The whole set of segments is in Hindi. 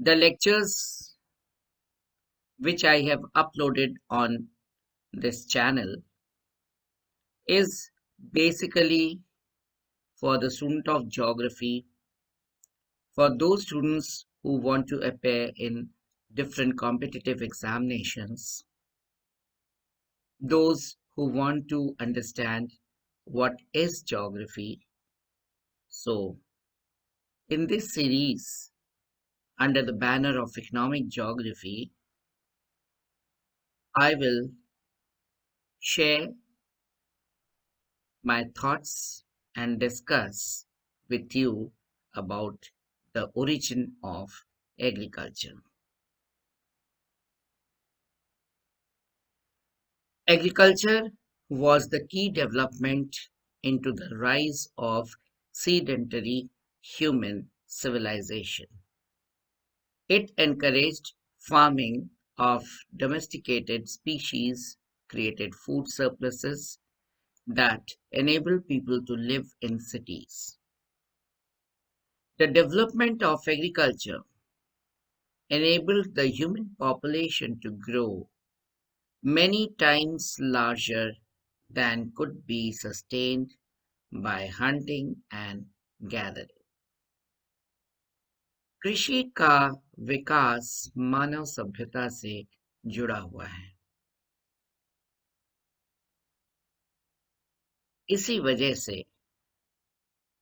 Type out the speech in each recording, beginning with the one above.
The lectures which I have uploaded on this channel is basically for the student of geography, for those students who want to appear in different competitive examinations, those who want to understand what is geography. So, in this series, under the banner of economic geography, I will share my thoughts and discuss with you about the origin of agriculture. Agriculture was the key development into the rise of sedentary human civilization. It encouraged farming of domesticated species, created food surpluses that enabled people to live in cities. The development of agriculture enabled the human population to grow many times larger than could be sustained by hunting and gathering. कृषि का विकास मानव सभ्यता से जुड़ा हुआ है। इसी वजह से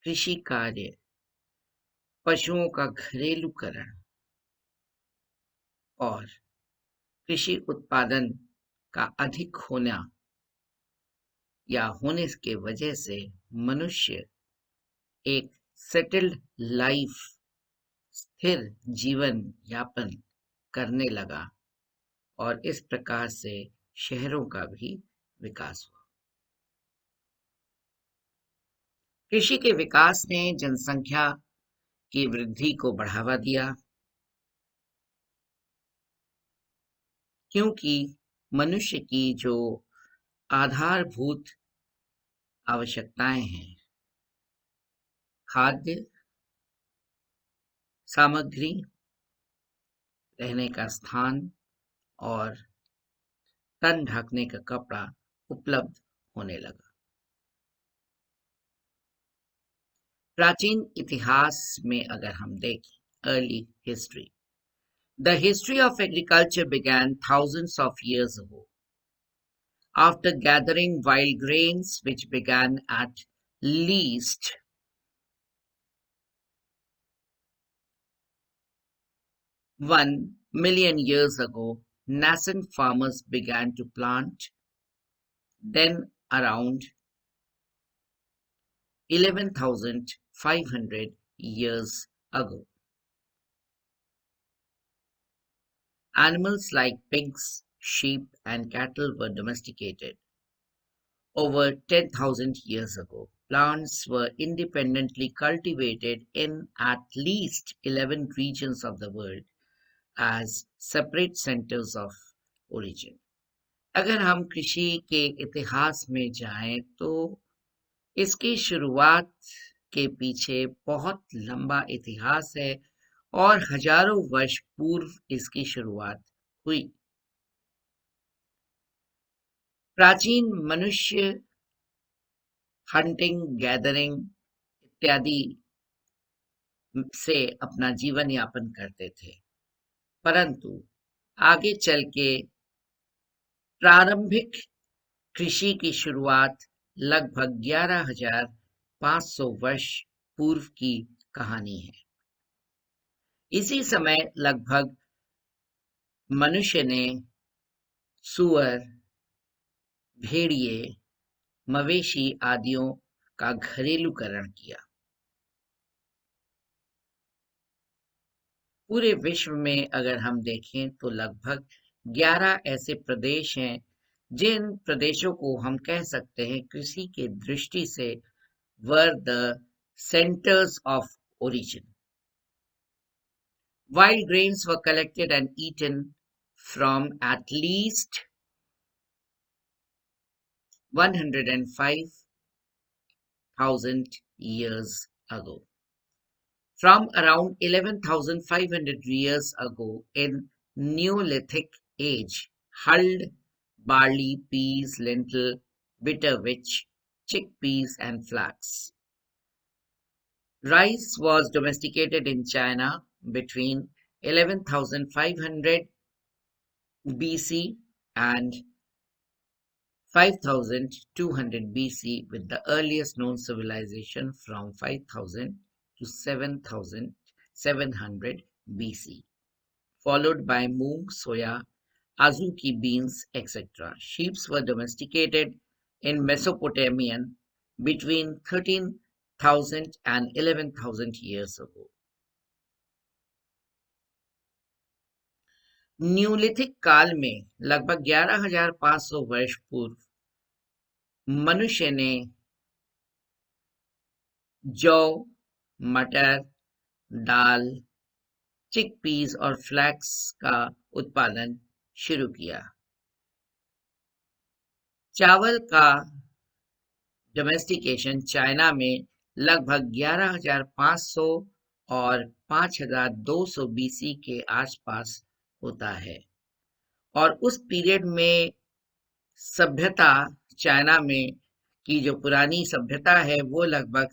कृषि कार्य, पशुओं का घरेलूकरण और कृषि उत्पादन का अधिक होना या होने के वजह से मनुष्य एक सेटल्ड लाइफ, स्थिर जीवन यापन करने लगा और इस प्रकार से शहरों का भी विकास हुआ। कृषि के विकास ने जनसंख्या की वृद्धि को बढ़ावा दिया, क्योंकि मनुष्य की जो आधारभूत आवश्यकताएं हैं, खाद्य सामग्री, रहने का स्थान और तन ढकने का कपड़ा उपलब्ध होने लगा। प्राचीन इतिहास में अगर हम देखें, early history, the history of agriculture began thousands of years ago. After gathering wild grains, which began at least 1 million years ago, nascent farmers began to plant. Then, around 11,500 years ago, animals like pigs, sheep, and cattle were domesticated. Over 10,000 years ago, plants were independently cultivated in at least 11 regions of the world as separate centers of origin. अगर हम कृषि के इतिहास में जाएं तो इसकी शुरुआत के पीछे बहुत लंबा इतिहास है और हजारों वर्ष पूर्व इसकी शुरुआत हुई। प्राचीन मनुष्य हंटिंग, गैदरिंग इत्यादि से अपना जीवन यापन करते थे, परंतु आगे चल के प्रारंभिक कृषि की शुरुआत लगभग 11,500 वर्ष पूर्व की कहानी है। इसी समय लगभग मनुष्य ने सूअर, भेड़िए, मवेशी आदियों का घरेलूकरण किया। पूरे विश्व में अगर हम देखें तो लगभग 11 ऐसे प्रदेश हैं जिन प्रदेशों को हम कह सकते हैं कृषि के दृष्टि से were the centers of origin. Wild grains were collected and eaten from at least 105,000 years ago. From around 11,500 years ago in Neolithic age, hulled barley, peas, lentil, bitter witch, chickpeas, and flax. Rice was domesticated in China between 11,500 BC and 5,200 BC, with the earliest known civilization from 5,000 to 7,700 BC, followed by mung, soya, azuki beans, etc. Sheep were domesticated in Mesopotamian between 13,000 and 11,000 years ago. Neolithic काल में लगभग 11,500 वर्ष पूर्व मनुष्य ने जौ, मटर, दाल, चिकपीस और फ्लैक्स का उत्पादन शुरू किया। चावल का डोमेस्टिकेशन चाइना में लगभग 11,500 और 5,200 बीसी के आसपास होता है, और उस पीरियड में सभ्यता चाइना में की जो पुरानी सभ्यता है वो लगभग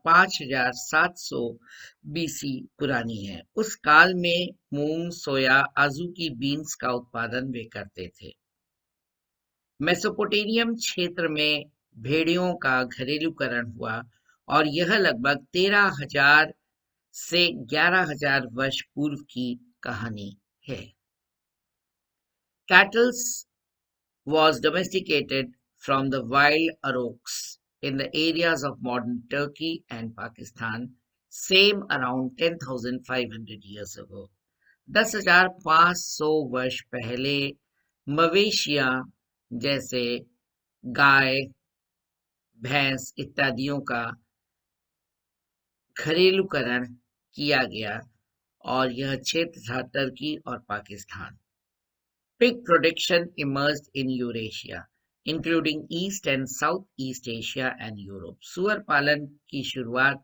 5,700 बीसी पुरानी है। उस काल में मूंग, सोया, आजुकी बीन्स का उत्पादन वे करते थे। मेसोपोटेमियम क्षेत्र में भेड़ियों का घरेलूकरण हुआ और यह लगभग 13,000 से 11,000 वर्ष पूर्व की कहानी है। Cattle was domesticated from the wild aurochs in the areas of modern Turkey and Pakistan, same around 10,500 years ago. 10,500 वर्ष पहले मवेशियां जैसे गाय, भैंस इत्यादियों का घरेलूकरण किया गया और यह क्षेत्र था टर्की और Pakistan. Pig production emerged in Eurasia, including East and Southeast Asia and Europe. सुअर पालन की शुरुआत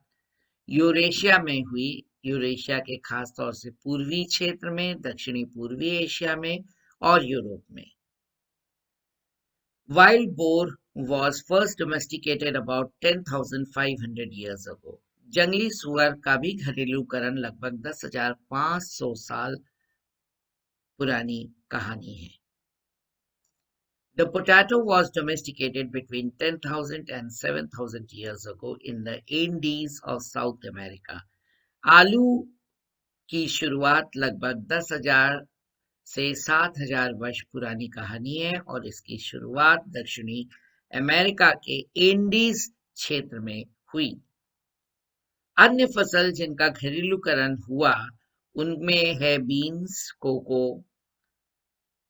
यूरेशिया में हुई, यूरेशिया के खास तौर से पूर्वी क्षेत्र में, दक्षिणी पूर्वी एशिया में और यूरोप में। Wild boar was first domesticated about 10,500 years ago. जंगली सुअर का भी घरेलूकरण लगभग 10,500 साल पुरानी कहानी है। The potato was domesticated between 10,000 and 7,000 years ago in the Andes of South America. आलू की शुरुआत लगभग 10,000 से 7,000 वर्ष पुरानी कहानी है और इसकी शुरुआत दक्षिणी अमेरिका के एंडीज क्षेत्र में हुई। अन्य फसल जिनका घरेलूकरण हुआ उनमें है बीन्स, कोको,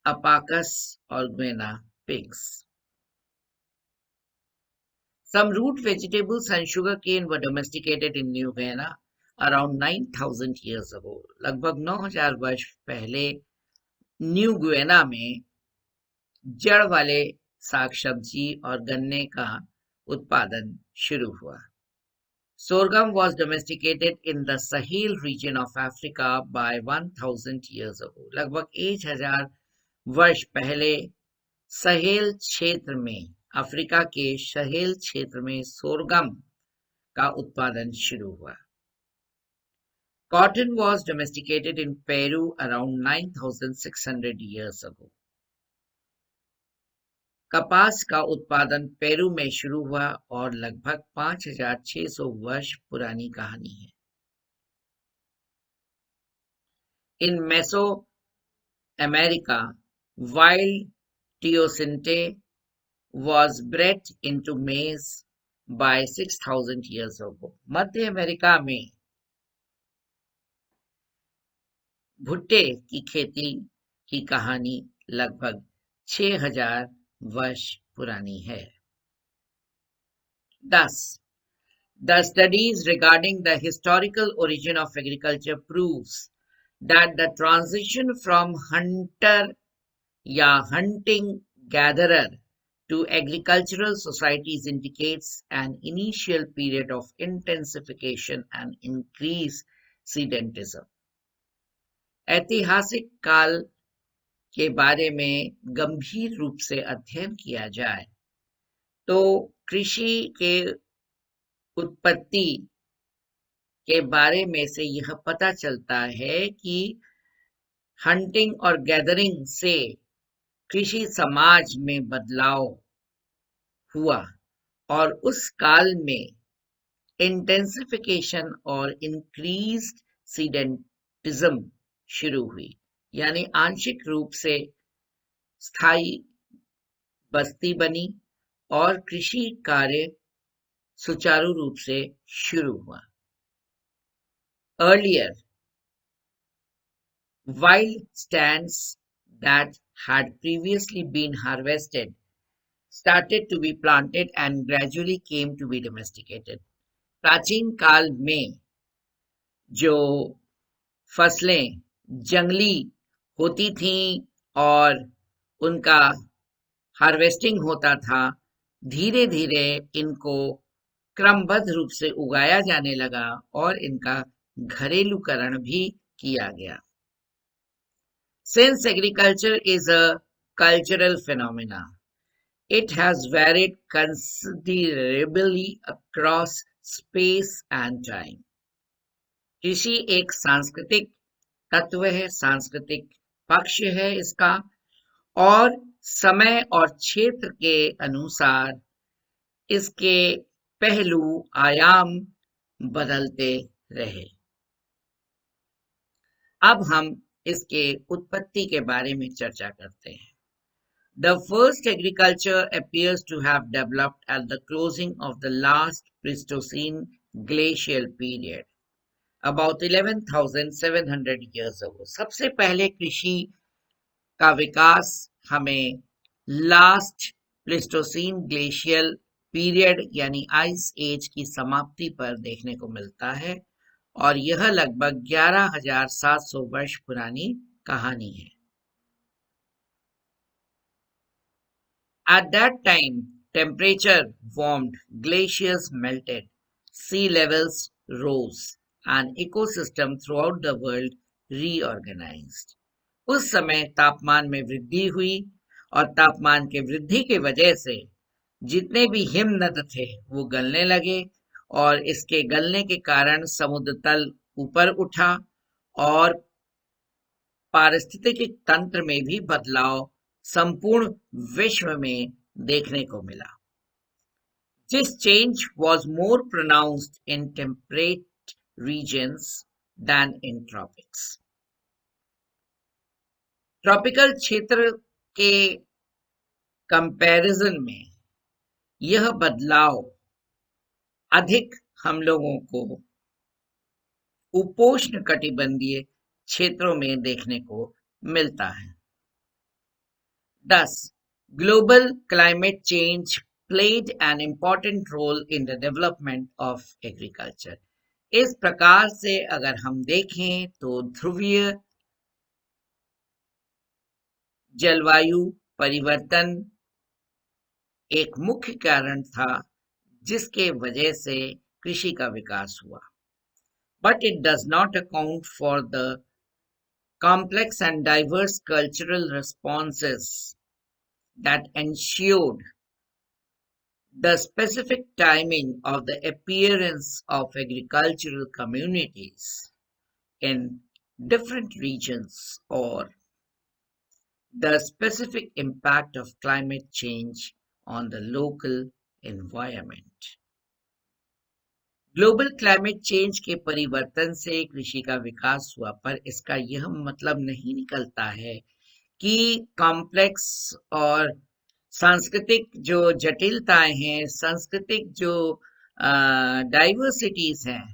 अपाकस और गुएना pigs. Some root vegetables and sugarcane were domesticated in New Guinea around 9,000 years ago. लगभग 9,000 वर्ष पहले न्यू गुएना में जड़ वाले साग सब्जी और गन्ने का उत्पादन शुरू हुआ। Sorghum was domesticated in the Sahel region of Africa by 1,000 years ago. लगभग 1,000 वर्ष पहले सहेल क्षेत्र में, अफ्रीका के सहेल क्षेत्र में सोरगम का उत्पादन शुरू हुआ। Cotton was domesticated in Peru around 9,600 years ago. कपास का उत्पादन पेरू में शुरू हुआ और लगभग 5,600 वर्ष पुरानी कहानी है। In Mesoamerica, wild teosinte was bred into maize by 6,000 years ago. Madhya America में भुट्टे की खेती की कहानी लगभग 6,000 वर्ष पुरानी है। Thus, the studies regarding the historical origin of agriculture proves that the transition from hunter या hunting gatherer to agricultural societies indicates an initial period of intensification and increased sedentism. ऐतिहासिक काल के बारे में गंभीर रूप से अध्ययन किया जाए तो कृषि के उत्पत्ति के बारे में से यह पता चलता है कि हंटिंग और गैदरिंग से कृषि समाज में बदलाव हुआ और उस काल में इंटेंसिफिकेशन और इंक्रीज्ड सीडेंटिज्म शुरू हुई, यानी आंशिक रूप से स्थायी बस्ती बनी और कृषि कार्य सुचारू रूप से शुरू हुआ. Earlier, wild stands that had previously been harvested started to be planted and gradually came to be domesticated. प्राचीन काल में जो फसलें जंगली होती थीं और उनका हार्वेस्टिंग होता था, धीरे धीरे इनको क्रमबद्ध रूप से उगाया जाने लगा और इनका घरेलूकरण भी किया गया. Since agriculture is a cultural phenomena, it has varied considerably across space and time. कृषि एक सांस्कृतिक तत्व है, सांस्कृतिक पक्ष है इसका, और समय और क्षेत्र के अनुसार इसके पहलू आयाम बदलते रहे. अब हम इसके उत्पत्ति के बारे में चर्चा करते हैं. The first agriculture appears to have developed at the closing of the last Pleistocene glacial period, about 11,700 years ago. सबसे पहले कृषि का विकास हमें लास्ट प्लेस्टोसीन ग्लेशियल पीरियड यानी आइस एज की समाप्ति पर देखने को मिलता है और यह लगभग 11,700 वर्ष पुरानी कहानी है. At that time, temperature warmed, glaciers melted, sea levels rose, and ecosystem throughout the world reorganized. उस समय तापमान में वृद्धि हुई और तापमान के वृद्धि के वजह से जितने भी हिमनद थे वो गलने लगे और इसके गलने के कारण समुद्र तल ऊपर उठा और पारिस्थितिक तंत्र में भी बदलाव संपूर्ण विश्व में देखने को मिला. This change was more pronounced in temperate regions than in tropics. Tropical क्षेत्र के कंपैरिजन में यह बदलाव अधिक हम लोगों को उपोष्ण कटिबंधीय क्षेत्रों में देखने को मिलता है. Thus, global climate change played an important role in the development of agriculture. इस प्रकार से अगर हम देखें तो ध्रुवीय जलवायु परिवर्तन एक मुख्य कारण था जिसके वजह से कृषि का विकास हुआ. But it does not account for the complex and diverse cultural responses that ensued the specific timing of the appearance of agricultural communities in different regions or the specific impact of climate change on the local environment. Global climate change के परिवर्तन से कृषि का विकास हुआ, पर इसका यह मतलब नहीं निकलता है कि कॉम्प्लेक्स और सांस्कृतिक जो जटिलताएं हैं, सांस्कृतिक जो डाइवर्सिटीज हैं,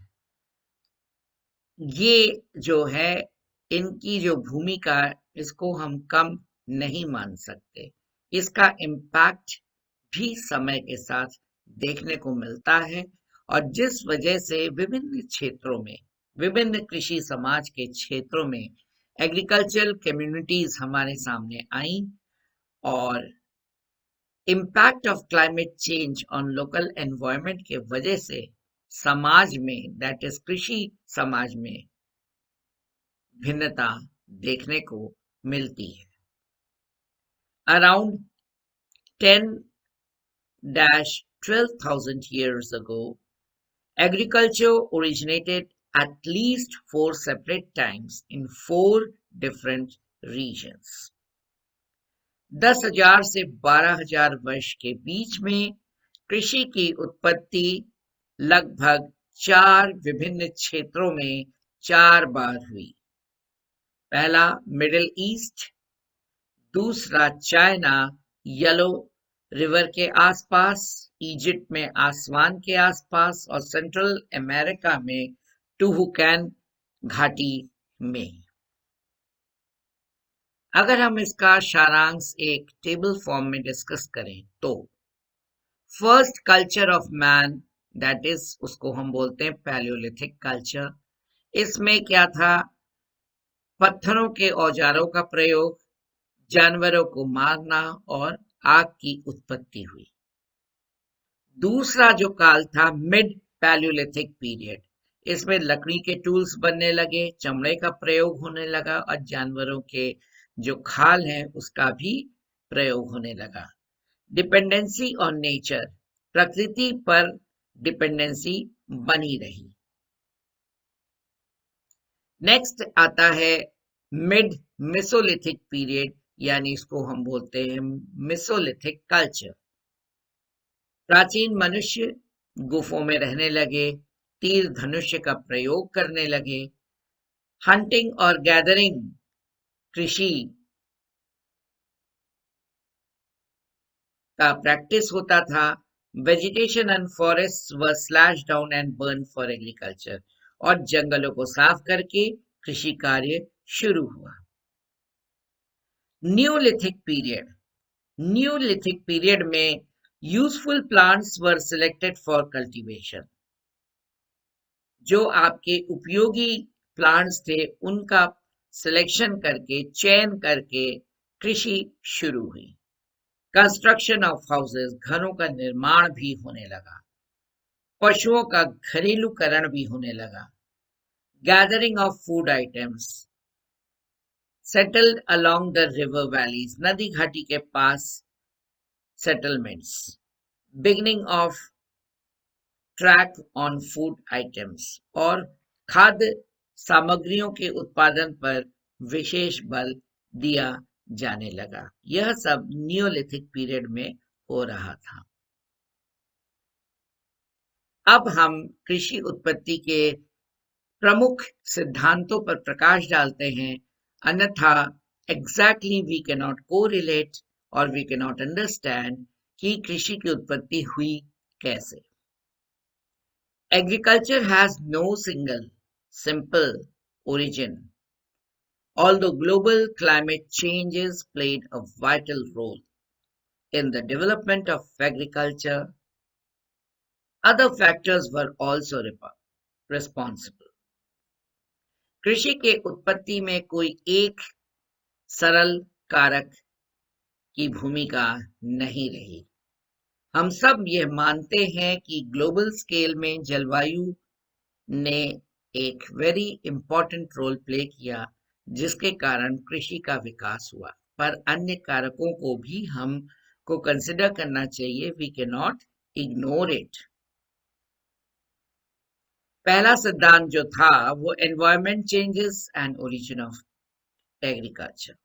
ये जो है इनकी जो भूमिका इसको हम कम नहीं मान सकते. इसका इम्पैक्ट भी समय के साथ देखने को मिलता है और जिस वजह से विभिन्न क्षेत्रों में, विभिन्न कृषि समाज के क्षेत्रों में एग्रीकल्चरल कम्युनिटीज हमारे सामने आई और impact of climate change on local environment के वजह से समाज में, दैट इज कृषि समाज में भिन्नता देखने को मिलती है। Around 10-12,000 years ago, agriculture originated at least 4 separate times in 4 different regions. 10,000 से 12,000 वर्ष के बीच में कृषि की उत्पत्ति लगभग 4 विभिन्न क्षेत्रों में 4 बार हुई। पहला मिडिल ईस्ट, दूसरा चाइना येलो रिवर के आसपास, इजिप्ट में आसमान के आसपास और सेंट्रल अमेरिका में टुहुकैन घाटी में। अगर हम इसका सारांश एक टेबल फॉर्म में डिस्कस करें तो first culture of man, that is उसको हम बोलते हैं पैलियोलिथिक कल्चर। इसमें क्या था? पत्थरों के औजारों का प्रयोग, जानवरों को मारना और आग की उत्पत्ति हुई। दूसरा जो काल था मिड पैलियोलिथिक पीरियड, इसमें लकड़ी के टूल्स बनने लगे, चमड़े का प्रयोग होने लगा और जानवरों के जो खाल है उसका भी प्रयोग होने लगा। डिपेंडेंसी ऑन नेचर, प्रकृति पर डिपेंडेंसी बनी रही। नेक्स्ट आता है मिड मेसोलिथिक पीरियड, यानी इसको हम बोलते हैं मेसोलिथिक कल्चर। प्राचीन मनुष्य गुफों में रहने लगे, तीर धनुष्य का प्रयोग करने लगे, हंटिंग और गैदरिंग, कृषि का प्रैक्टिस होता था। Vegetation and forest var slash down and burn for agriculture, और जंगलों को साफ करके कृषि कार्य शुरू हुआ। न्यूलिथिक पीरियड, न्यूलिथिक पीरियड में useful plants were selected for cultivation. जो आपके उपयोगी प्लांट्स थे उनका सिलेक्शन करके, चयन करके कृषि शुरू हुई। कंस्ट्रक्शन ऑफ हाउसेस, घरों का निर्माण भी होने लगा। पशुओं का घरेलूकरण भी होने लगा। Gathering of food items, settled along the river valleys, नदी घाटी के पास settlements. Beginning of track on food items, और खाद्य सामग्रियों के उत्पादन पर विशेष बल दिया जाने लगा। यह सब नियोलिथिक पीरियड में हो रहा था। अब हम कृषि उत्पत्ति के प्रमुख सिद्धांतों पर प्रकाश डालते हैं, अन्यथा exactly we can not correlate और वी कैन नॉट अंडरस्टैंड कि कृषि की उत्पत्ति हुई कैसे। Agriculture has no single, simple origin, although global climate changes played a vital role in the development of agriculture. Other factors were also responsible. कृषि के उत्पत्ति में कोई एक सरल कारक की भूमिका नहीं रही। हम सब यह मानते हैं कि ग्लोबल स्केल में जलवायु ने एक वेरी इंपॉर्टेंट रोल प्ले किया, जिसके कारण कृषि का विकास हुआ, पर अन्य कारकों को भी हम को कंसिडर करना चाहिए। We can not ignore it. पहला सिद्धांत जो था वो environment changes and origin of agriculture.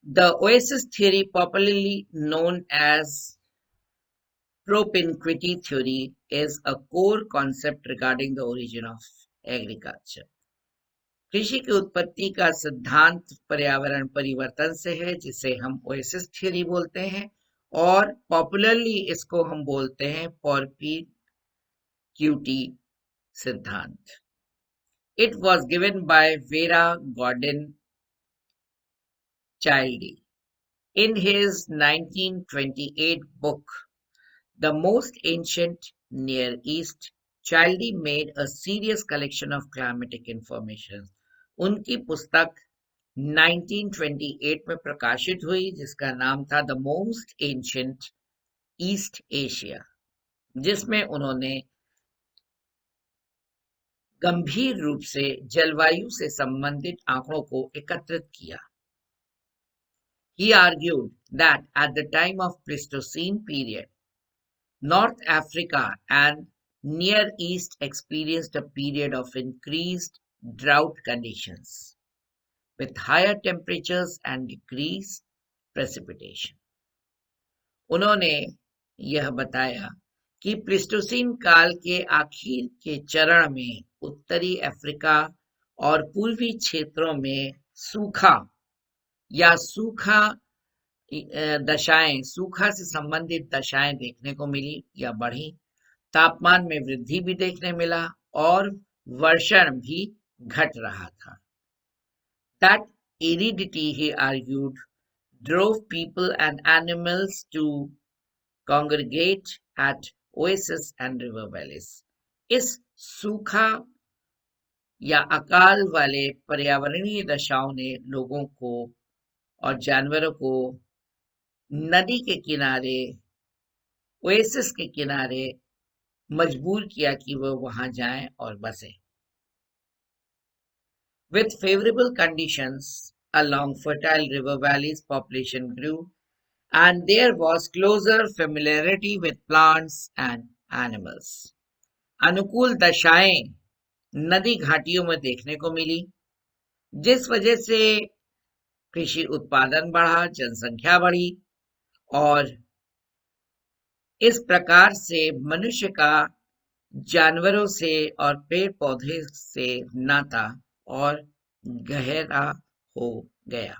The oasis theory, popularly known as propinquity theory, is a core concept regarding the origin of agriculture. कृषि की उत्पत्ति का सिद्धांत पर्यावरण परिवर्तन से है, जिसे हम ओएसिस थ्योरी बोलते हैं, और पॉपुलरली इसको हम बोलते हैं propinquity सिद्धांत। It was given by Vera Gordon Childe in his 1928 book, The Most Ancient Near East. Childe made a serious collection of climatic information. उनकी पुस्तक 1928 में प्रकाशित हुई, जिसका नाम था the most ancient east Asia, जिसमें उन्होंने गंभीर रूप से जलवायु से संबंधित आंकड़ों को एकत्रित किया. He argued that at the time of Pleistocene period, North Africa and Near East experienced a period of increased drought conditions, with higher temperatures and decreased precipitation. उन्होंने यह बताया कि प्लिस्टोसीन काल के आखिर के चरण में उत्तरी अफ्रीका और पूर्वी क्षेत्रों में सूखा या सूखा से संबंधित दशाएं देखने को मिली या बढ़ी. तापमान में वृद्धि भी देखने मिला और वर्षण भी घट रहा था. That aridity, he argued, drove people and animals to congregate at oases and river valleys. इस सूखा या अकाल वाले पर्यावरणीय दशाओं ने लोगों को और जानवरों को नदी के किनारे, ओएसिस के किनारे मजबूर किया कि वह वहां जाएं और बसें. With favorable conditions along fertile river valleys, population grew, and there was closer familiarity with plants and animals. अनुकूल दशाएं नदी घाटियों में देखने को मिली, जिस वजह से कृषि उत्पादन बढ़ा, जनसंख्या बढ़ी और इस प्रकार से मनुष्य का जानवरों से और पेड़ पौधे से नाता और गहरा हो गया.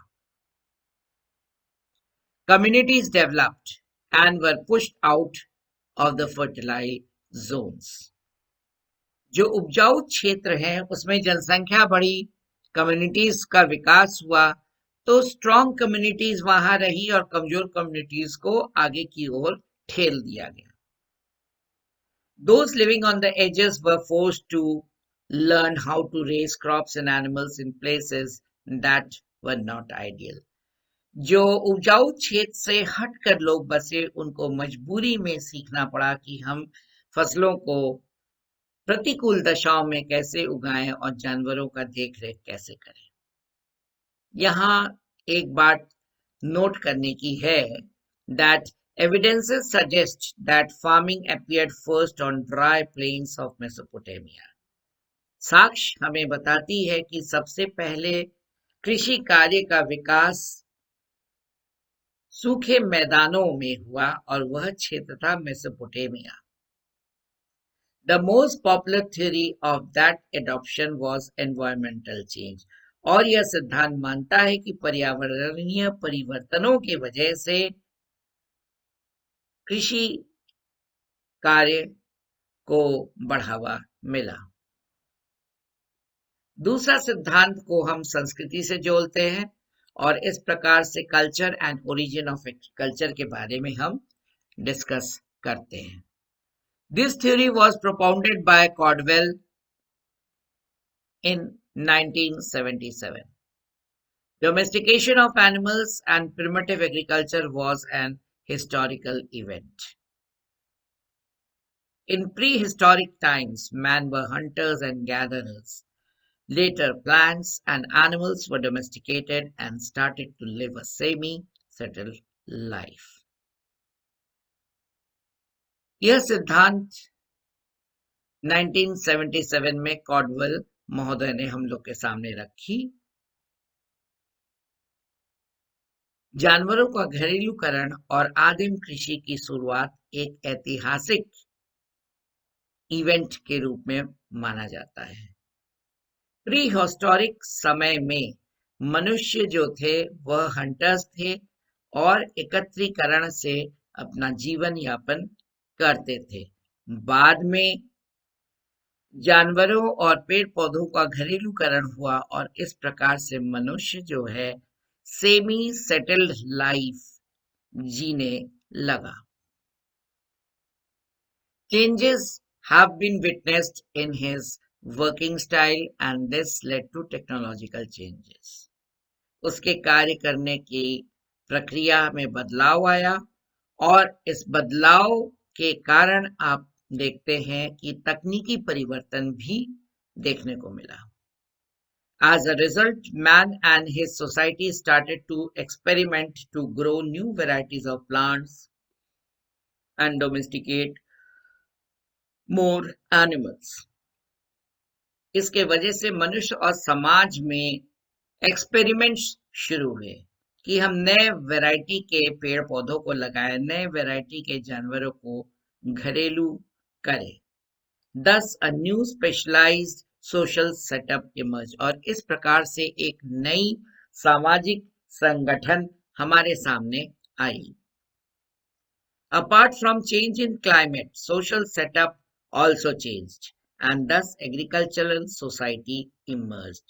Communities developed and were pushed out of the fertile zones. जो उपजाऊ क्षेत्र हैं उसमें जनसंख्या बढ़ी, कम्युनिटीज का विकास हुआ, तो स्ट्रॉन्ग कम्युनिटीज वहां रही और कमजोर कम्युनिटीज को आगे की ओर ठेल दिया गया. Those living on the edges were forced to learn how to raise crops and animals in places that were not ideal. जो उपजाऊ क्षेत्र से हटकर लोग बसे, उनको मजबूरी में सीखना पड़ा कि हम फसलों को प्रतिकूल दशाओं में कैसे उगाएं और जानवरों का देखरेख कैसे करें. यहाँ एक बात नोट करने की है that evidences suggest that farming appeared first on dry plains of Mesopotamia. साक्ष्य हमें बताती है कि सबसे पहले कृषि कार्य का विकास सूखे मैदानों में हुआ और वह क्षेत्र था Mesopotamia. The most popular theory of that adoption was environmental change. और यह सिद्धांत मानता है कि पर्यावरणीय परिवर्तनों के वजह से कृषि कार्य को बढ़ावा मिला. दूसरा सिद्धांत को हम संस्कृति से जोड़ते हैं और इस प्रकार से culture and origin of culture के बारे में हम डिस्कस करते हैं. This theory was propounded by Caldwell in 1977. Domestication of animals and primitive agriculture was an historical event. In prehistoric times, men were hunters and gatherers. Later, plants and animals were domesticated and started to live a semi-settled life. यह सिद्धांत 1977 में कॉडवेल महोदय ने हम लोग के सामने रखी. जानवरों का घरेलूकरण और आदिम कृषि की शुरुआत एक ऐतिहासिक इवेंट के रूप में माना जाता है. प्री हिस्टोरिक समय में मनुष्य जो थे वह हंटर्स थे और एकत्रीकरण से अपना जीवन यापन करते थे. बाद में जानवरों और पेड़ पौधों का घरेलूकरण हुआ और इस प्रकार से मनुष्य जो है सेमी सेटल्ड लाइफ जीने लगा. Changes have been witnessed in his working style and this led to technological changes. उसके कार्य करने की प्रक्रिया में बदलाव आया और इस बदलाव के कारण आप देखते हैं कि तकनीकी परिवर्तन भी देखने को मिला। As a result, man and his society started to experiment to grow new varieties of plants and domesticate more animals. इसके वजह से मनुष्य और समाज में एक्सपेरिमेंट्स शुरू हुए कि हम नए वैरायटी के पेड़ पौधों को लगाएं, नए वैरायटी के जानवरों को घरेलू करें। Thus, a new specialized social setup emerged और इस प्रकार से एक नई सामाजिक संगठन हमारे सामने आई। Apart from change in climate, social setup also changed and thus agricultural society emerged.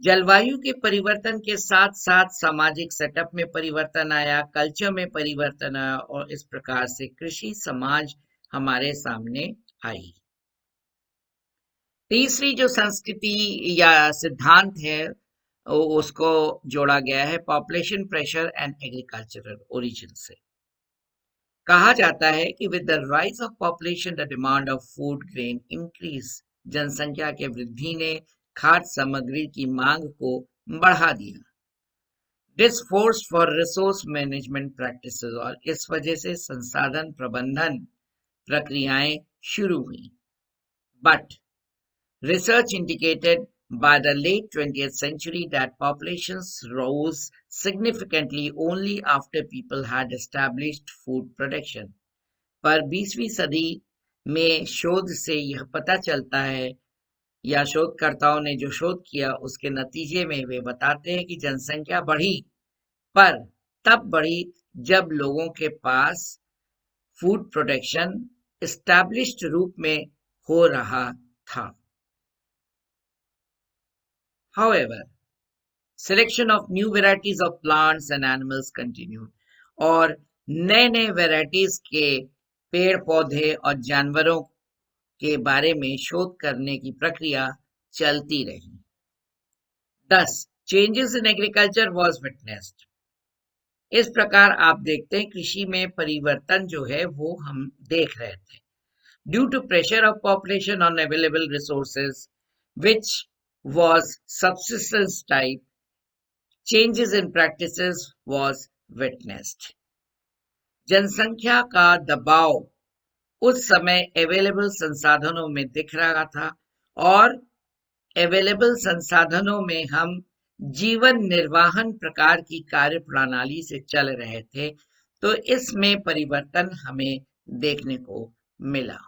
जलवायु के परिवर्तन के साथ साथ सामाजिक सेटअप में परिवर्तन आया, कल्चर में परिवर्तन आया और इस प्रकार से कृषि समाज हमारे सामने आई। तीसरी जो संस्कृति या सिद्धांत है उसको जोड़ा गया है population pressure and agricultural origin से। कहा जाता है कि with the rise of population the demand of food grain increase. जनसंख्या के वृद्धि ने खाद्य सामग्री की मांग को बढ़ा दिया। This force for resource management practices और इस वजह से संसाधन प्रबंधन प्रक्रियाएं शुरू हुई। But research indicated by the late 20th century that populations rose significantly only after people had established food production. पर 20वीं सदी में शोध से यह पता चलता है या शोधकर्ताओं ने जो शोध किया उसके नतीजे में वे बताते हैं कि जनसंख्या बढ़ी, पर तब बढ़ी जब लोगों के पास फूड प्रोडक्शन एस्टैब्लिश्ड रूप में हो रहा था। However, selection of new varieties of plants and animals continued और नए नए वेराइटीज के पेड़ पौधे और जानवरों के बारे में शोध करने की प्रक्रिया चलती रही। Thus, changes in agriculture was witnessed. इस प्रकार आप देखते हैं कृषि में परिवर्तन जो है वो हम देख रहे थे। Due to pressure of population on available resources, which was subsistence type, changes in practices was witnessed. जनसंख्या का दबाव उस समय अवेलेबल संसाधनों में दिख रहा था और अवेलेबल संसाधनों में हम जीवन निर्वाहन प्रकार की कार्य प्रणाली से चल रहे थे, तो इसमें परिवर्तन हमें देखने को मिला।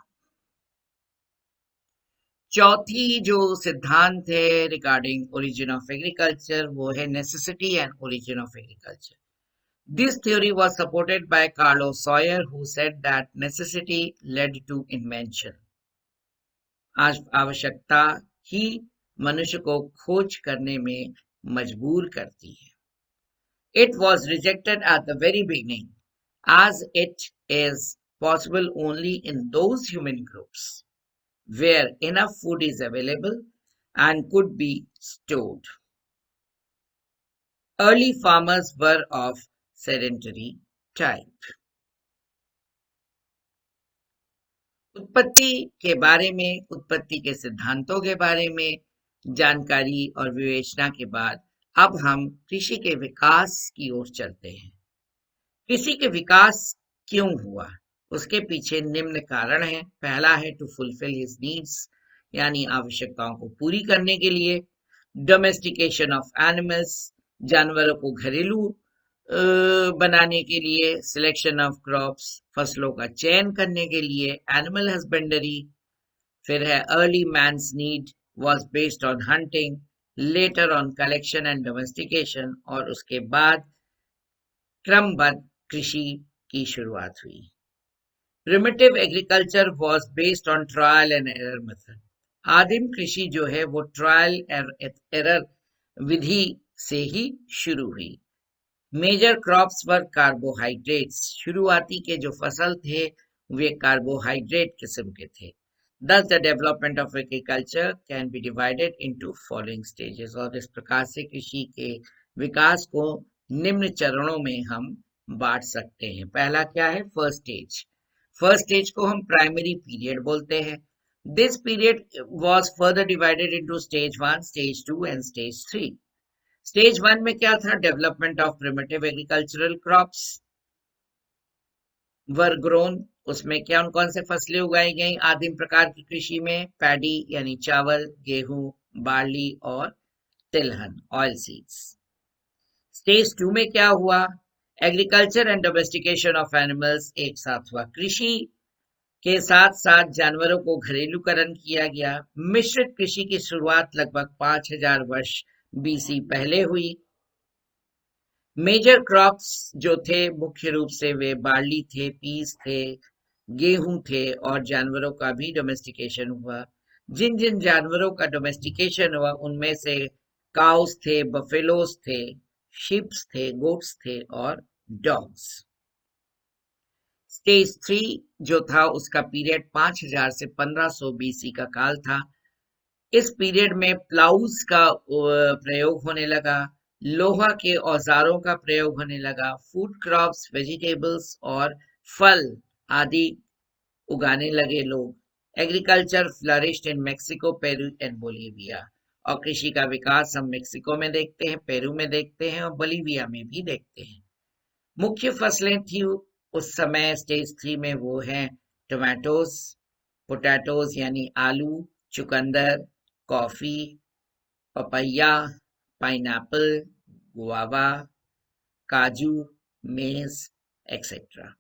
चौथी जो सिद्धांत है रिगार्डिंग ओरिजिन ऑफ एग्रीकल्चर वो है necessity and origin of agriculture. This theory was supported by Carlos Sauer who said that necessity led to invention. आज आवश्यकता ही मनुष्य को खोज करने में मजबूर करती है। It was rejected at the very beginning as it is possible only in those human groups where enough food is available and could be stored. Early farmers were of sedentary type. उत्पत्ति के बारे में, उत्पत्ति के सिद्धांतों के बारे में जानकारी और विवेचना के बाद अब हम कृषि के विकास की ओर चलते हैं। कृषि के विकास क्यों हुआ? उसके पीछे निम्न कारण है। पहला है टू फुलफिल हिज नीड्स यानी आवश्यकताओं को पूरी करने के लिए। डोमेस्टिकेशन ऑफ एनिमल्स जानवरों को घरेलू बनाने के लिए। सिलेक्शन ऑफ क्रॉप्स फसलों का चयन करने के लिए। Animal husbandry. फिर है early man's need was based on hunting, later on collection and domestication और उसके बाद क्रमबद्ध कृषि की शुरुआत हुई। Primitive agriculture was based on trial and error method. आदिम कृषि जो है वो ट्रायल एरर विधि से ही शुरू हुई। मेजर क्रॉप्स वर कार्बोहाइड्रेट्स। शुरुआती के जो फसल थे वे कार्बोहाइड्रेट किस्म के थे। Thus, the development of agriculture can be divided into following stages और इस प्रकार से कृषि के विकास को निम्न चरणों में हम बांट सकते हैं। पहला क्या है? First stage. फर्स्ट स्टेज को हम प्राइमरी पीरियड बोलते हैं। This period was further divided into stage 1, stage 2 and stage 3. Stage 1 में क्या था? Development of primitive agricultural crops were grown. उसमें क्या कौन से फसलें उगाई गई आदिम प्रकार की कृषि में? पैडी यानी चावल, गेहूं, बार्ली और तिलहन ऑयल सीड्स। स्टेज 2 में क्या हुआ? Agriculture and domestication of animals एक साथ हुआ। कृषि के साथ साथ जानवरों को घरेलूकरण किया गया। मिश्रित कृषि की शुरुआत लगभग 5000 वर्ष बीसी पहले हुई। मेजर क्रॉप्स जो थे मुख्य रूप से वे बार्ली थे, पीस थे, गेहूं थे और जानवरों का भी डोमेस्टिकेशन हुआ। जिन जिन जानवरों का डोमेस्टिकेशन हुआ उनमें से काउस थे, बफेलोस थे, शिप्स थे, गोट्स थे और डॉग्स। स्टेज 3 जो था उसका पीरियड 5000 से 1500 बीसी का काल था। इस पीरियड में प्लाउज का प्रयोग होने लगा, लोहा के औजारों का प्रयोग होने लगा, फूड क्रॉप्स, वेजिटेबल्स और फल आदि उगाने लगे लोग। Agriculture flourished in Mexico, Peru and Bolivia. और कृषि का विकास हम मेक्सिको में देखते हैं, पेरू में देखते हैं और बोलीविया में भी देखते हैं। मुख्य फसलें थी उस समय स्टेज 3 में वो हैं टोमेटोज, पोटैटोज यानी आलू, चुकंदर, कॉफी, पपैया, पाइनएप्पल, गुआवा, काजू, मेज एक्सेट्रा।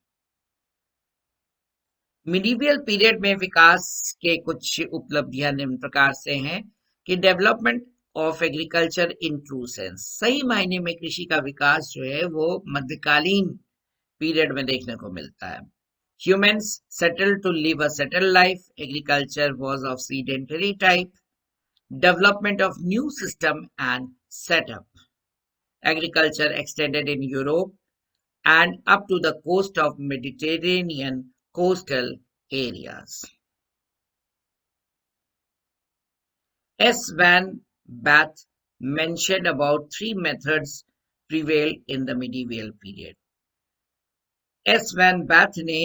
मिडीवियल पीरियड में विकास के कुछ उपलब्धियां निम्न प्रकार से हैं कि development of agriculture in true sense. सही मायने में कृषि का विकास जो है वो मध्यकालीन पीरियड में देखने को मिलता है। Humans settled to live a settled life. Agriculture was of sedentary type. Development of new system and setup. Agriculture extended in Europe and up to the coast of Mediterranean coastal areas. S. Van Bath mentioned about 3 methods prevailed in the medieval period. S van Bath ने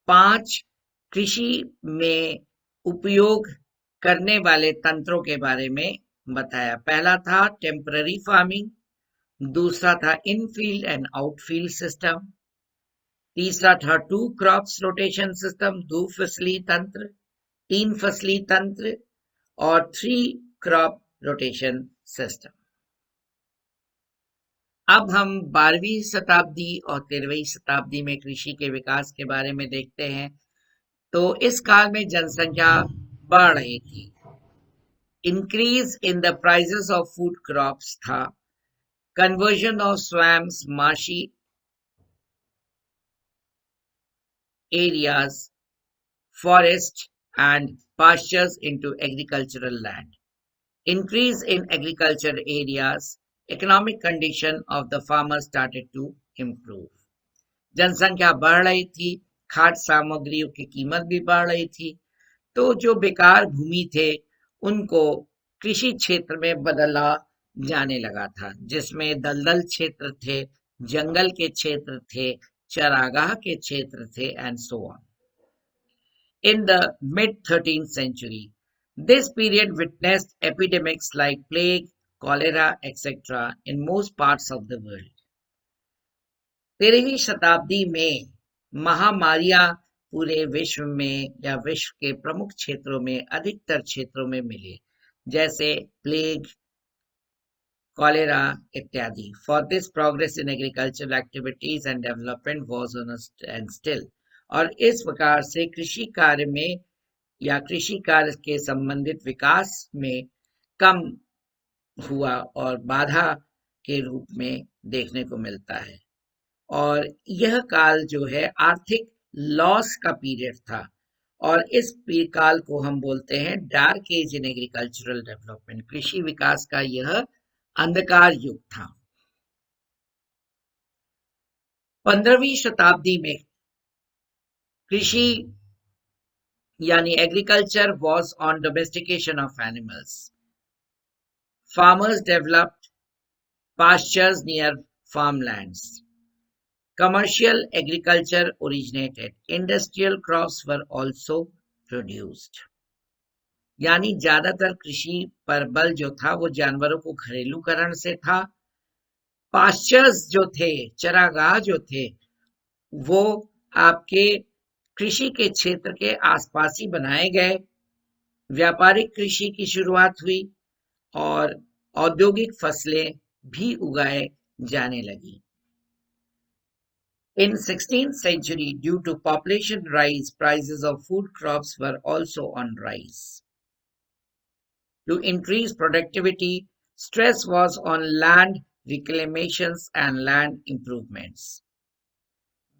5 कृषि में उपयोग करने वाले तंत्रों के बारे में बताया। पहला था टेम्पररी फार्मिंग, दूसरा था इनफील्ड एंड आउटफील्ड सिस्टम, तीसरा था 2 क्रॉप्स रोटेशन सिस्टम, 2 फसली तंत्र, 3 फसली तंत्र और 3 क्रॉप रोटेशन सिस्टम। अब हम 12वीं शताब्दी और 13वीं शताब्दी में कृषि के विकास के बारे में देखते हैं। तो इस काल में जनसंख्या बढ़ रही थी। Increase in the prices of food crops था। Conversion of swamps, marshy areas, forest and pastures into agricultural land. Increase in agriculture areas, economic condition of the farmers started to improve. जनसंख्या बढ़ रही थी, खाद्य सामग्रियों की कीमत भी बढ़ रही थी, तो जो बेकार भूमि थे उनको कृषि क्षेत्र में बदला जाने लगा था, जिसमें दलदल क्षेत्र थे, जंगल के क्षेत्र थे, चरागाह के क्षेत्र थे and so on. In the mid-13th century, this period witnessed epidemics like plague, cholera, etc. in most parts of the world. 13वीं शताब्दी में महामारियां पूरे विश्व में या विश्व के प्रमुख क्षेत्रों में अधिकतर क्षेत्रों में मिले, जैसे प्लेग, कॉलेरा इत्यादि। For this progress in agricultural activities and development was on a standstill. और इस प्रकार से कृषि कार्य में या कृषि कार्य के संबंधित विकास में कम हुआ और बाधा के रूप में देखने को मिलता है। और यह काल जो है आर्थिक लॉस का पीरियड था और इस काल को हम बोलते हैं dark age in agricultural development. कृषि विकास का यह अंधकार युग था। 15वीं शताब्दी में कृषि यानी agriculture was on domestication of animals. Farmers developed pastures near farmlands. Commercial agriculture originated. Industrial crops were also produced. यानी ज्यादातर कृषि पर बल जो था वो जानवरों को घरेलूकरण से था. पास्चर्स जो थे, चरागाह जो थे, वो आपके कृषि के क्षेत्र के आसपास ही बनाए गए. व्यापारिक कृषि की शुरुआत हुई और औद्योगिक फसलें भी उगाए जाने लगी. In 16th century, due to population rise, prices of food crops were also on rise. To increase productivity, stress was on land reclamations and land improvements.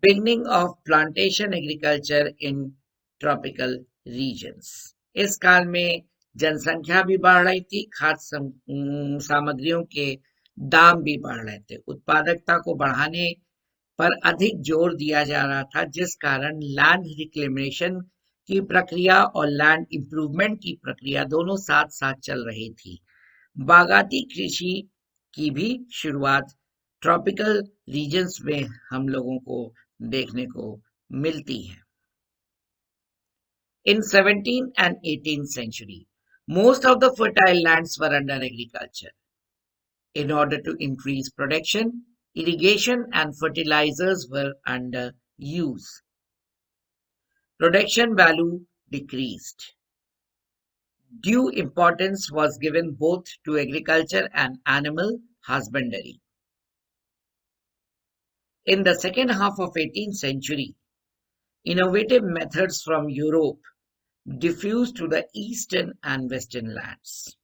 Beginning of plantation agriculture in tropical regions. इस काल में जनसंख्या भी बढ़ रही थी, खाद्य सामग्रियों के दाम भी बढ़ रहे थे. उत्पादकता को बढ़ाने पर अधिक जोर दिया जा रहा था, जिस कारण लैंड रिक्लेमेशन की प्रक्रिया और लैंड इंप्रूवमेंट की प्रक्रिया दोनों साथ साथ चल रही थी. बागाती कृषि की भी शुरुआत ट्रॉपिकल रीजन्स में हम लोगों को देखने को मिलती है. In 17th and 18th century, most of the fertile lands were under agriculture. In order to increase production, irrigation and fertilizers were under use. Production value decreased. Due importance was given both to agriculture and animal husbandry. In the second half of 18th century, innovative methods from Europe diffused to the eastern and western lands.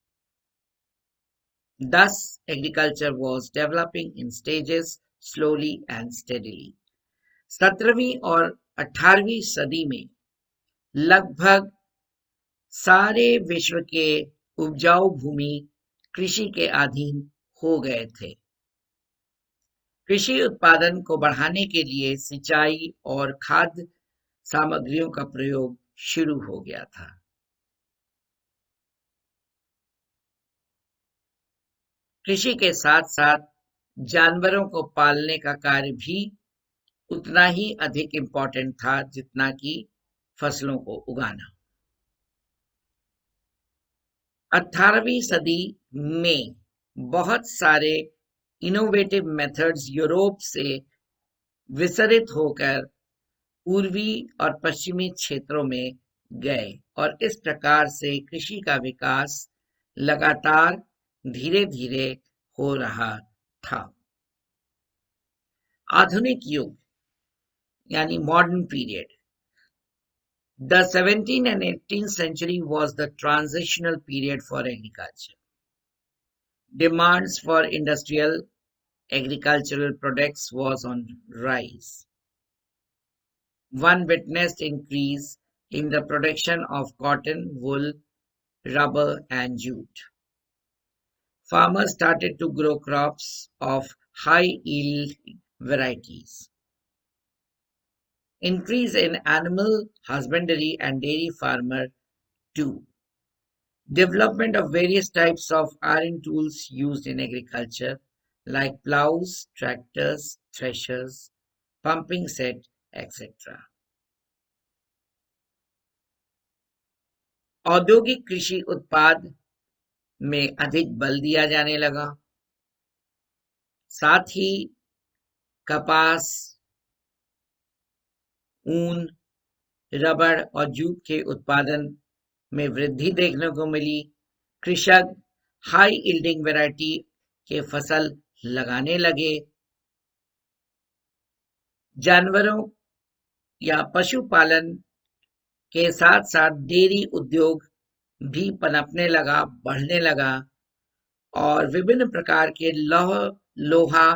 Thus, agriculture was developing in stages, slowly and steadily. 17वीं और 18वीं सदी में लगभग सारे विश्व के उपजाऊ भूमि कृषि के अधीन हो गए थे. कृषि उत्पादन को बढ़ाने के लिए सिंचाई और खाद्य सामग्रियों का प्रयोग शुरू हो गया था. कृषि के साथ साथ जानवरों को पालने का कार्य भी उतना ही अधिक इम्पोर्टेंट था जितना कि फसलों को उगाना. 18वीं सदी में बहुत सारे इनोवेटिव मेथड्स यूरोप से विसरित होकर पूर्वी और पश्चिमी क्षेत्रों में गए और इस प्रकार से कृषि का विकास लगातार धीरे धीरे हो रहा था. आधुनिक युग यानी modern period. The 17th and 18th century was the transitional period for agriculture. Demands for industrial agricultural products was on rise. One witnessed increase in the production of cotton, wool, rubber and jute. Farmers started to grow crops of high yield varieties. Increase in animal husbandry and dairy farmer too. Development of various types of iron tools used in agriculture like plows, tractors, threshers, pumping set, etc. औद्योगिक कृषि उत्पाद में अधिक बल दिया जाने लगा. साथ ही कपास, ऊन, रबड़ और जूट के उत्पादन में वृद्धि देखने को मिली. कृषक हाई यील्डिंग वैरायटी के फसल लगाने लगे. जानवरों या पशुपालन के साथ साथ डेयरी उद्योग भी पनपने लगा, बढ़ने लगा और विभिन्न प्रकार के लोहा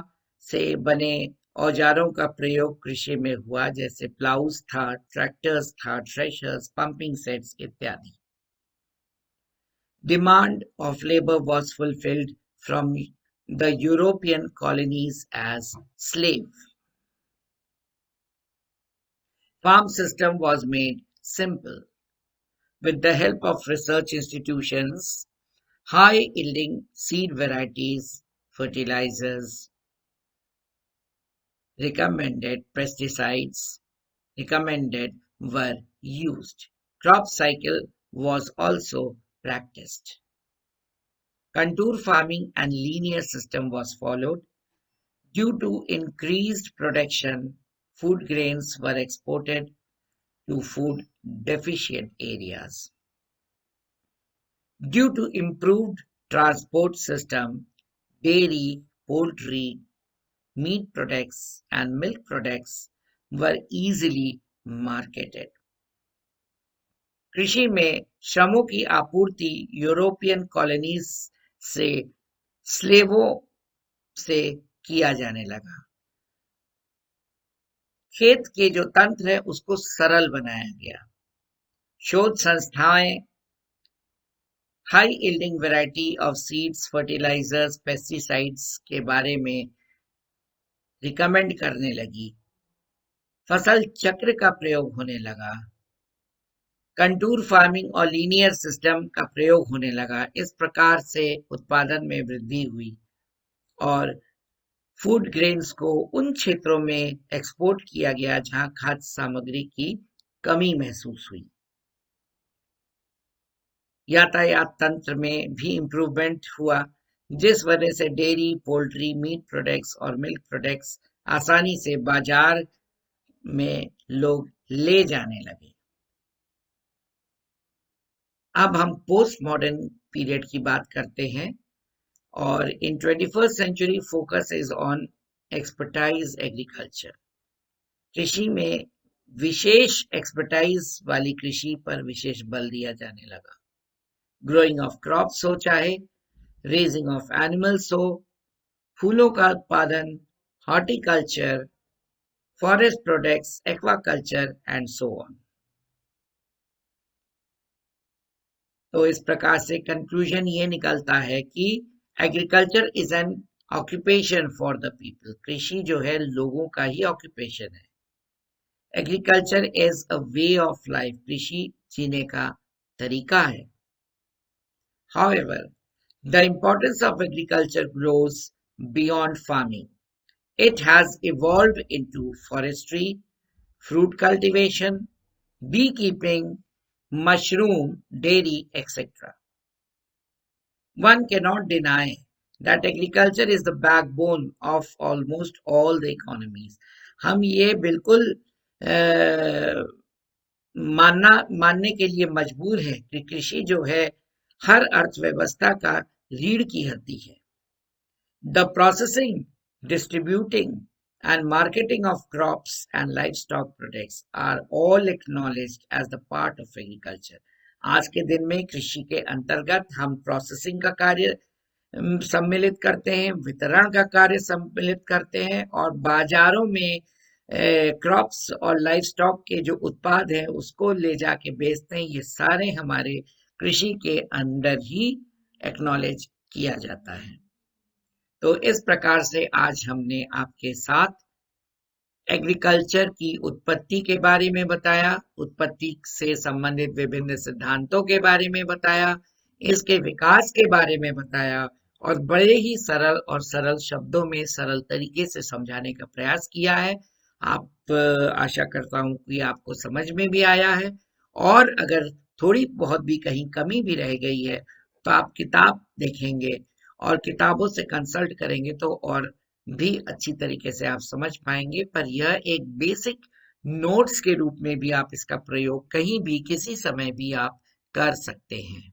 से बने औजारों का प्रयोग कृषि में हुआ, जैसे प्लाउज था, ट्रैक्टर्स था, थ्रेशर्स, पंपिंग सेट्स इत्यादि. Demand of labor was fulfilled from the European colonies as slave. Farm system was made simple. With the help of research institutions, high yielding seed varieties, fertilizers, recommended pesticides recommended were used. Crop cycle was also practiced. Contour farming and linear system was followed. Due to increased production, food grains were exported to food deficient areas. Due to improved transport system, dairy, poultry, meat products and milk products were easily marketed. कृषि में श्रमों की आपूर्ति यूरोपियन कॉलोनीज से स्लेवों से किया जाने लगा। खेत के जो तंत्र है उसको सरल बनाया गया। शोध संस्थाएं high yielding variety of seeds, fertilizers, pesticides के बारे में रिकमेंड करने लगी। फसल चक्र का प्रयोग होने लगा। कंटूर फार्मिंग और लीनियर सिस्टम का प्रयोग होने लगा। इस प्रकार से उत्पादन में वृद्धि हुई और फूड ग्रेन्स को उन क्षेत्रों में एक्सपोर्ट किया गया जहां खाद्य सामग्री की कमी महसूस हुई। यातायात तंत्र में भी इम्प्रूवमेंट हुआ, जिस वजह से डेयरी, पोल्ट्री, मीट प्रोडक्ट्स और मिल्क प्रोडक्ट्स आसानी से बाजार में लोग ले जाने लगे। अब हम पोस्ट मॉडर्न पीरियड की बात करते हैं और in 21st century focus is on expertise agriculture. कृषि में विशेष एक्सपर्टाइज वाली कृषि पर विशेष बल दिया जाने लगा। ग्रोइंग ऑफ क्रॉप्स हो, चाहे रेजिंग ऑफ एनिमल्स हो, फूलों का उत्पादन, horticulture, forest products, aquaculture and so on. तो इस प्रकार से कंक्लूजन ये निकलता है कि agriculture is an occupation for the people. कृषि जो है लोगों का ही ऑक्यूपेशन है। Agriculture is a way of life. कृषि जीने का तरीका है। However, the importance of agriculture grows beyond farming. It has evolved into forestry, fruit cultivation, beekeeping, mushroom, dairy, etc. One cannot deny that agriculture is the backbone of almost all the economies. हम ये बिल्कुल मानने के लिए मजबूर है कि कृषि जो है हर अर्थव्यवस्था का रीढ़ की हड्डी है। The processing, distributing and marketing of crops and livestock products are all acknowledged as the part of agriculture. आज के दिन में कृषि के अंतर्गत हम प्रोसेसिंग का कार्य सम्मिलित करते हैं, वितरण का कार्य सम्मिलित करते हैं और बाजारों में क्रॉप्स और लाइफ स्टॉक के जो उत्पाद हैं उसको ले जाके बेचते हैं। ये सारे हमारे कृषि के अंदर ही एक्नॉलेज किया जाता है। तो इस प्रकार से आज हमने आपके साथ एग्रीकल्चर की उत्पत्ति के बारे में बताया, उत्पत्ति से संबंधित विभिन्न सिद्धांतों के बारे में बताया, इसके विकास के बारे में बताया और बड़े ही सरल और सरल शब्दों में सरल तरीके से समझाने का प्रयास किया है। आप आशा करता हूं कि आपको समझ में भी आया है और अगर थोड़ी बहुत भी कहीं कमी भी रह गई है तो आप किताब देखेंगे और किताबों से कंसल्ट करेंगे तो और भी अच्छी तरीके से आप समझ पाएंगे। पर यह एक बेसिक नोट्स के रूप में भी आप इसका प्रयोग कहीं भी किसी समय भी आप कर सकते हैं।